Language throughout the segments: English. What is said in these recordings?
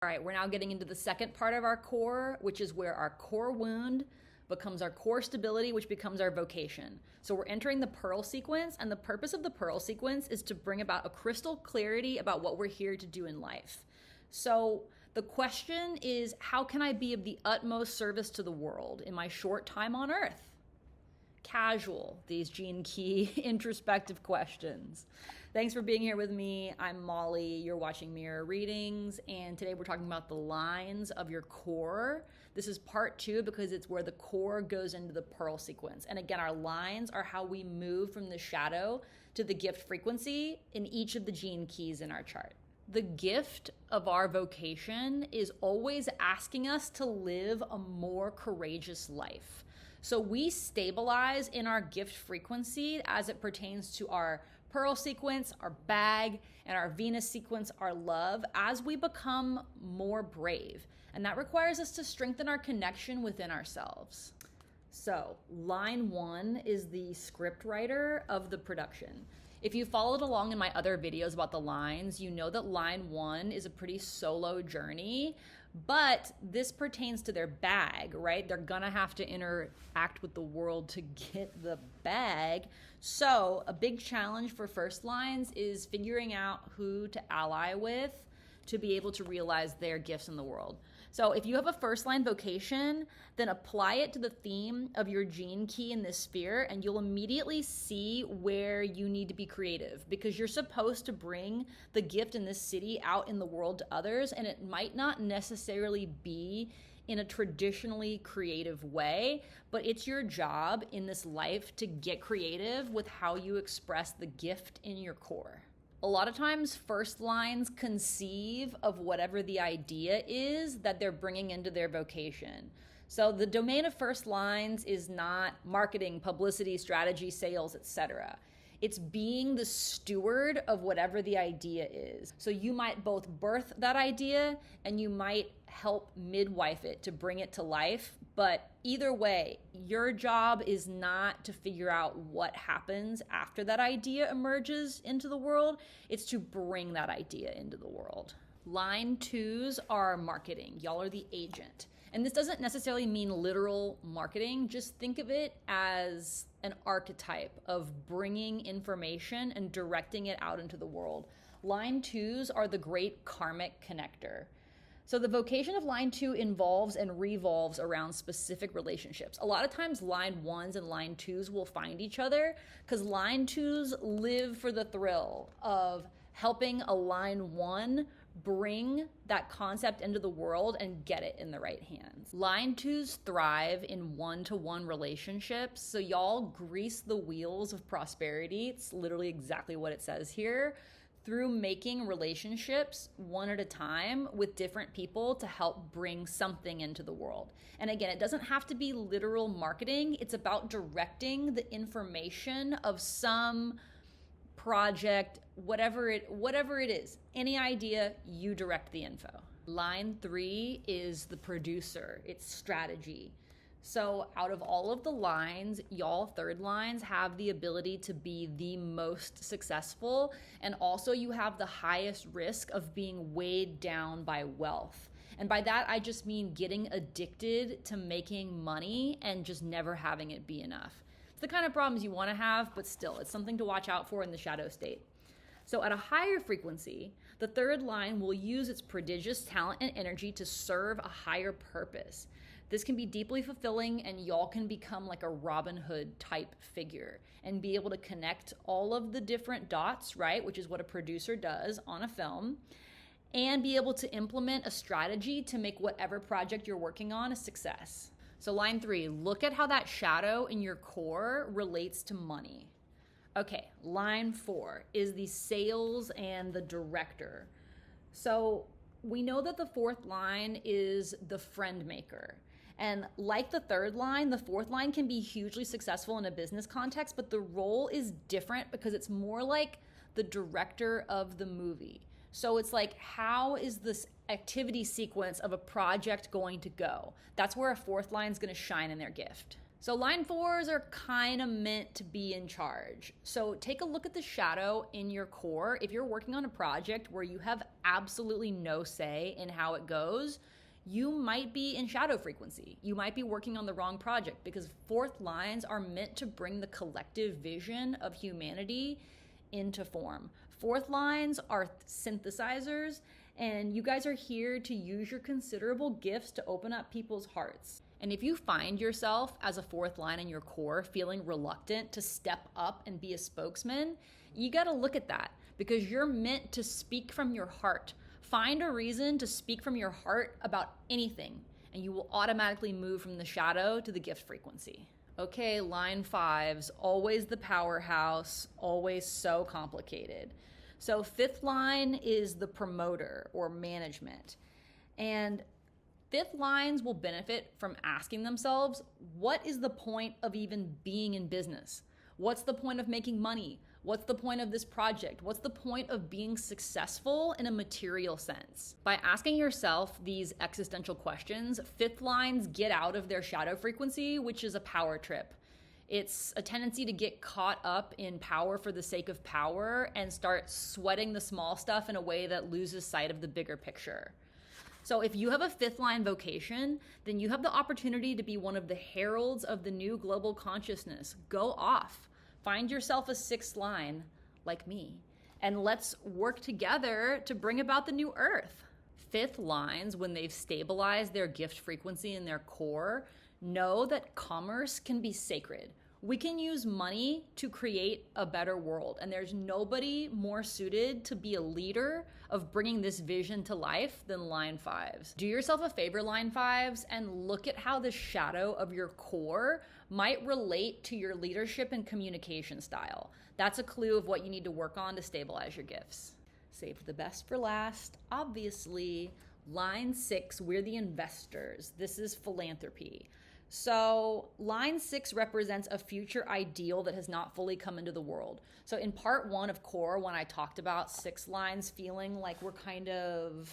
All right, we're now getting into the second part of our core, which is where our core wound becomes our core stability, which becomes our vocation. So we're entering the pearl sequence, and the purpose of the pearl sequence is to bring about a crystal clarity about what we're here to do in life. So the question is, how can I be of the utmost service to the world in my short time on Earth? Casual, these Gene Key introspective questions. Thanks for being here with me. I'm Molly. You're watching Mirror Readings, and today we're talking about the lines of your core. This is part 2 because it's where the core goes into the pearl sequence. And again, our lines are how we move from the shadow to the gift frequency in each of the gene keys in our chart. The gift of our vocation is always asking us to live a more courageous life. So we stabilize in our gift frequency as it pertains to our pearl sequence, our bag, and our Venus sequence, our love, as we become more brave. And that requires us to strengthen our connection within ourselves. So line 1 is the scriptwriter of the production. If you followed along in my other videos about the lines, you know that line 1 is a pretty solo journey, but this pertains to their bag, right? They're gonna have to interact with the world to get the bag. So a big challenge for first lines is figuring out who to ally with to be able to realize their gifts in the world. So if you have a first line vocation, then apply it to the theme of your gene key in this sphere, and you'll immediately see where you need to be creative, because you're supposed to bring the gift in this city out in the world to others, and it might not necessarily be in a traditionally creative way, but it's your job in this life to get creative with how you express the gift in your core. A lot of times, first lines conceive of whatever the idea is that they're bringing into their vocation. So the domain of first lines is not marketing, publicity, strategy, sales, etc. It's being the steward of whatever the idea is. So you might both birth that idea and you might help midwife it to bring it to life. But either way, your job is not to figure out what happens after that idea emerges into the world. It's to bring that idea into the world. Line 2s are marketing. Y'all are the agent. And this doesn't necessarily mean literal marketing. Just think of it as an archetype of bringing information and directing it out into the world. Line 2s are the great karmic connector. So the vocation of line 2 involves and revolves around specific relationships. A lot of times line 1s and line 2s will find each other because line 2s live for the thrill of helping a line 1 bring that concept into the world and get it in the right hands. Line 2s thrive in one-to-one relationships, so y'all grease the wheels of prosperity. It's literally exactly what it says here, through making relationships one at a time with different people to help bring something into the world. And again, it doesn't have to be literal marketing. It's about directing the information of some project, whatever it is, any idea, you direct the info. Line 3 is the producer. It's strategy. So out of all of the lines, y'all third lines have the ability to be the most successful, and also you have the highest risk of being weighed down by wealth. And by that, I just mean getting addicted to making money and just never having it be enough. It's the kind of problems you want to have, but still, it's something to watch out for in the shadow state. So at a higher frequency, the third line will use its prodigious talent and energy to serve a higher purpose. This can be deeply fulfilling, and y'all can become like a Robin Hood type figure and be able to connect all of the different dots, right, which is what a producer does on a film, and be able to implement a strategy to make whatever project you're working on a success. So line 3, look at how that shadow in your core relates to money. Okay, line 4 is the sales and the director. So we know that the fourth line is the friend maker. And like the third line, the fourth line can be hugely successful in a business context, but the role is different because it's more like the director of the movie. So it's like, how is this activity sequence of a project going to go? That's where a fourth line is going to shine in their gift. So line 4s are kind of meant to be in charge. So take a look at the shadow in your core. If you're working on a project where you have absolutely no say in how it goes, you might be in shadow frequency. You might be working on the wrong project, because 4th lines are meant to bring the collective vision of humanity into form. 4th lines are synthesizers, and you guys are here to use your considerable gifts to open up people's hearts. And if you find yourself as a 4th line in your core feeling reluctant to step up and be a spokesman, you gotta look at that, because you're meant to speak from your heart. Find a reason to speak from your heart about anything, and you will automatically move from the shadow to the gift frequency. Okay, line 5s, always the powerhouse, always so complicated. So 5th line is the promoter or management. And 5th lines will benefit from asking themselves, what is the point of even being in business? What's the point of making money? What's the point of this project? What's the point of being successful in a material sense? By asking yourself these existential questions, 5th lines get out of their shadow frequency, which is a power trip. It's a tendency to get caught up in power for the sake of power and start sweating the small stuff in a way that loses sight of the bigger picture. So if you have a 5th line vocation, then you have the opportunity to be one of the heralds of the new global consciousness. Go off. Find yourself a 6th line, like me, and let's work together to bring about the new earth. 5th lines, when they've stabilized their gift frequency in their core, know that commerce can be sacred. We can use money to create a better world, and there's nobody more suited to be a leader of bringing this vision to life than line 5s. Do yourself a favor, line 5s, and look at how the shadow of your core might relate to your leadership and communication style. That's a clue of what you need to work on to stabilize your gifts. Save the best for last, obviously. Line 6, we're the investors. This is philanthropy. So line 6 represents a future ideal that has not fully come into the world. So in part 1 of core, when I talked about 6 lines feeling like we're kind of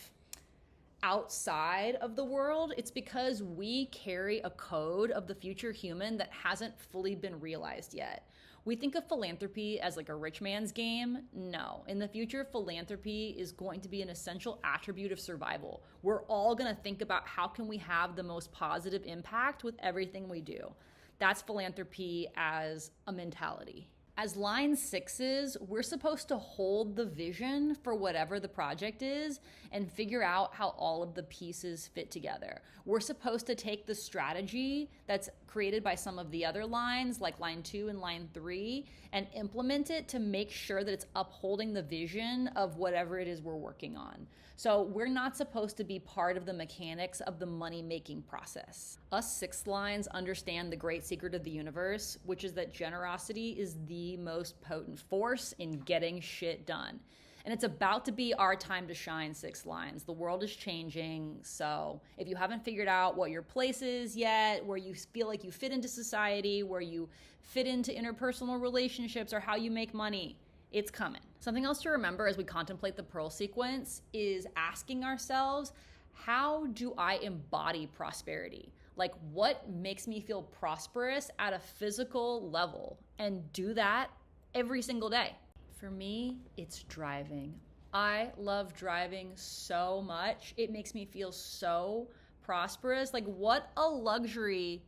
outside of the world, it's because we carry a code of the future human that hasn't fully been realized yet. We think of philanthropy as like a rich man's game. No, in the future, philanthropy is going to be an essential attribute of survival. We're all gonna think about how can we have the most positive impact with everything we do. That's philanthropy as a mentality. As line 6s, we're supposed to hold the vision for whatever the project is and figure out how all of the pieces fit together. We're supposed to take the strategy that's created by some of the other lines, like line 2 and line 3, and implement it to make sure that it's upholding the vision of whatever it is we're working on. So we're not supposed to be part of the mechanics of the money-making process. Us 6 lines understand the great secret of the universe, which is that generosity is the most potent force in getting shit done. And it's about to be our time to shine, 6 lines. The world is changing, so if you haven't figured out what your place is yet, where you feel like you fit into society, where you fit into interpersonal relationships, or how you make money, it's coming. Something else to remember as we contemplate the pearl sequence is asking ourselves, how do I embody prosperity? Like, what makes me feel prosperous at a physical level? And do that every single day. For me, it's driving. I love driving so much. It makes me feel so prosperous. Like, what a luxury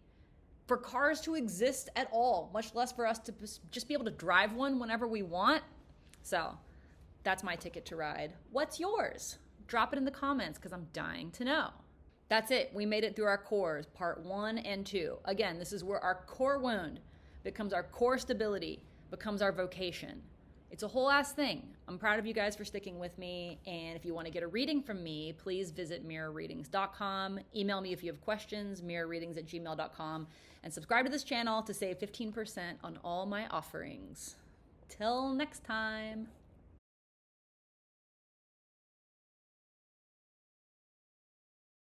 for cars to exist at all, much less for us to just be able to drive one whenever we want. So that's my ticket to ride. What's yours? Drop it in the comments because I'm dying to know. That's it. We made it through our cores, part 1 and 2. Again, this is where our core wound becomes our core stability, becomes our vocation. It's a whole ass thing. I'm proud of you guys for sticking with me. And if you want to get a reading from me, please visit mirrorreadings.com. Email me if you have questions, mirrorreadings@gmail.com. And subscribe to this channel to save 15% on all my offerings. Till next time.